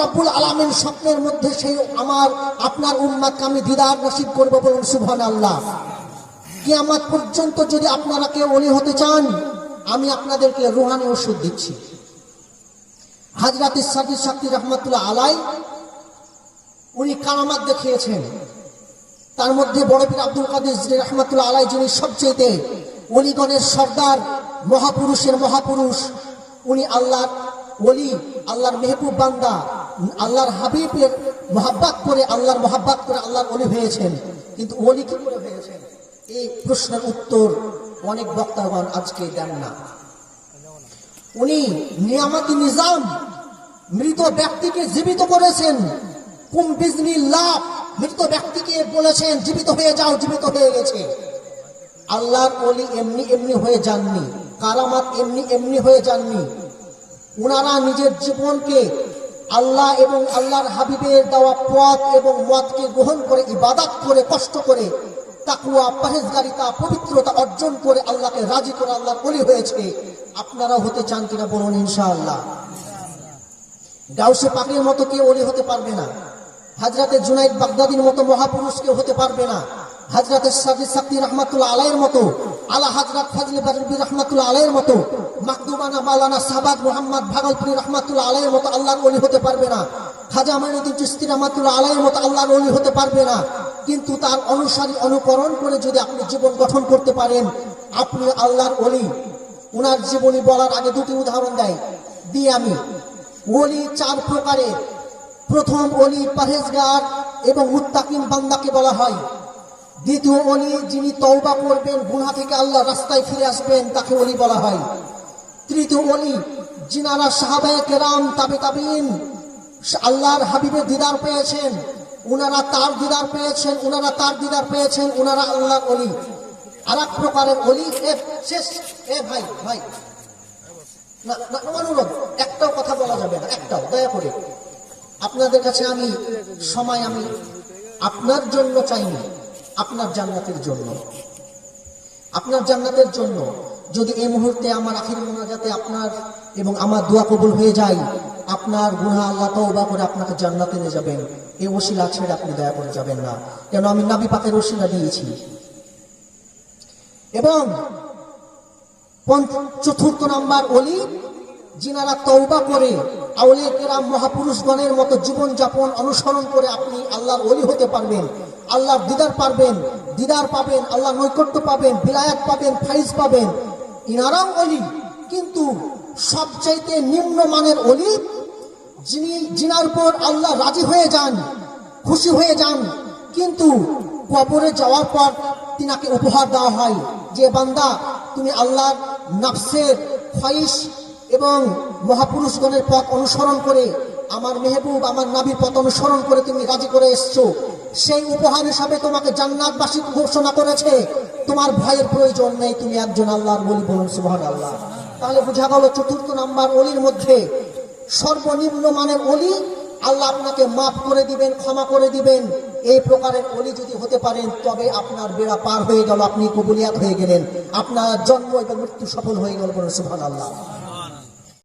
রব্বুল আলামিন স্বপ্নের মধ্যে সেই আমার আপনার উম্মাতকে আমি দিদার নসিব করব, বলুন সুবহানাল্লাহ। কিয়ামত পর্যন্ত যদি আপনারা কেউ ওলি হতে চান, আমি আপনাদেরকে রুহানি ওষুধ দিচ্ছি। হযরত সাদি সাকি রহমাতুল্লাহ আলাই উনি কারামাত দেখিয়েছেন। তার মধ্যে বড় পীর আব্দুল কাদের জিলানী রহমাতুল্লাহ আলাই, যিনি সবচেয়ে ওলিগণের সর্দার, মহাপুরুষের মহাপুরুষ, উনি আল্লাহর ওলি, আল্লাহর মেহবুব বান্দা, আল্লাহর হাবিবের মহাব্বত করে আল্লাহর ওলি হয়েছেন। কিন্তু ওলি কি করে হয়েছেন, এই প্রশ্নের উত্তর অনেক বক্তাগণ আজকে দেন না। উনি নিয়ামতি নিজাম, মৃত ব্যক্তিকে জীবিত করেছেন। কুম বিজনিল্লাহ, মৃত ব্যক্তিকে বলেছেন জীবিত হয়ে যাও, জীবিত হয়ে গেছে। আল্লাহর ওলি এমনি এমনি হয়ে যাননি, কারামাত এমনি এমনি হয়ে যাননি। ওনারা নিজের জীবনকে আল্লাহ এবং আল্লাহর হাবিবের দেওয়া পথ এবং মতকে গ্রহণ করে, ইবাদত করে, কষ্ট করে, তাকওয়া, পরহেজগারিতা, পবিত্রতা অর্জন করে আল্লাহকে রাজি করে আল্লাহর ওলি হয়েছে। আপনারা হতে চান কিনা বলুন ইনশাআল্লাহ। গাউসে পাকের মতো কেউ ওলি হতে পারবে না, হযরতে জুনাইদ বাগদাদির মতো মহাপুরুষ কেউ হতে পারবে না, হযরতে সাদি সাকি রহমাতুল্লাহ আলাইহির মতো, আলা হযরত ফজলে বরবী রহমাতুল্লাহ আলাইহির মতো, মাকদুমানা মাওলানা সাবাত মুহাম্মদ ভাগলপুরি রহমাতুল্লাহ আলাইহির মতো আল্লাহর ওলি হতে পারবে না, খাজা মাইনুদ্দিন চিশতি রহমাতুল্লাহ আলাইহির মতো আল্লাহর ওলি হতে পারবে না। কিন্তু তার অনুসারী অনুকরণ করে যদি আপনি জীবন গঠন করতে পারেন, আপনি আল্লাহর ওলি। ওনার জীবনী বলার আগে দুটি উদাহরণ দিই আমি। ওলি চার প্রকারের। প্রথম ওলি পরহেজগার এবং মুত্তাকিন বান্দাকে বলা হয়। দ্বিতীয় ওলি যিনি তওবা করবেন, গুনাহ থেকে আল্লাহর রাস্তায় ফিরে আসবেন, তাকে ওলি বলা হয়। তৃতীয় ওলি যিনারা সাহাবায়ে কেরাম, তাবেঈন, আল্লাহর হাবিবের দিদার পেয়েছেন, উনারা তার দিদার পেয়েছেন, উনারা আল্লাহর ওলি। আরেক প্রকারের ওলি শেষ। ভাই না, অনুরোধ, একটাও কথা বলা যাবে না, একটাও, দয়া করে। আপনাদের কাছে আমি সময় আমি আপনার জন্য চাইনি, আপনার জান্নাতের জন্য যদি এই মুহূর্তে আমার আখির মোনাজাতে আপনার এবং আমার দোয়া কবুল হয়ে যায়, আপনার গুনাহ আল্লাহ তওবা করে আপনাকে জান্নাতে নিয়ে যাবেন। এই ওসিলা ছেড়ে আপনি দয়া করে যাবেন না, কেন আমি নবী পাকের ওসিলা দিয়েছি। এবং চতুর্থ নাম্বার ওলি, যিনারা তওবা করে আউলিয়া কেরাম মহাপুরুষগণের মতো জীবন যাপন অনুসরণ করে আপনি আল্লাহর ওলি হতে পারবেন, আল্লাহর দিদার পাবেন, আল্লাহর নৈকট্য পাবেন, বিলায়াত পাবেন, ফাইজ পাবেন। ইনারাও ওলি। কিন্তু সবচাইতে নিম্নমানের ওলি যিনার উপর আল্লাহ রাজি হয়ে যান, খুশি হয়ে যান, কিন্তু কবরে যাওয়ার পর তিনাকে উপহার দেওয়া হয় যে বান্দা, তুমি আল্লাহর নফসের খ্বাহিশ এবং মহাপুরুষগণের পথ অনুসরণ করে, আমার মেহবুব, আমার নবীর পথ অনুসরণ করে তুমি রাজি করে এসছো, সেই উপহার হিসাবে তোমাকে জান্নাতবাসী ঘোষণা করেছে। তোমার ভয়ের প্রয়োজন নেই, তুমি একজন আল্লাহর ওলি, বলুন সুবহানাল্লাহ। তাহলে বোঝা গেল চতুর্থ নাম্বার ওলির মধ্যে সর্বনিম্ন মানের ওলি, আল্লাহ আপনাকে মাফ করে দিবেন, ক্ষমা করে দিবেন। এই প্রকারের ওলি যদি হতে পারেন, তবে আপনার বেড়া পার হয়ে গেল, আপনি কবুলিয়াত হয়ে গেলেন, আপনার জন্ম এবং মৃত্যু সফল হয়ে গেল, বলুন সুবহানাল্লাহ।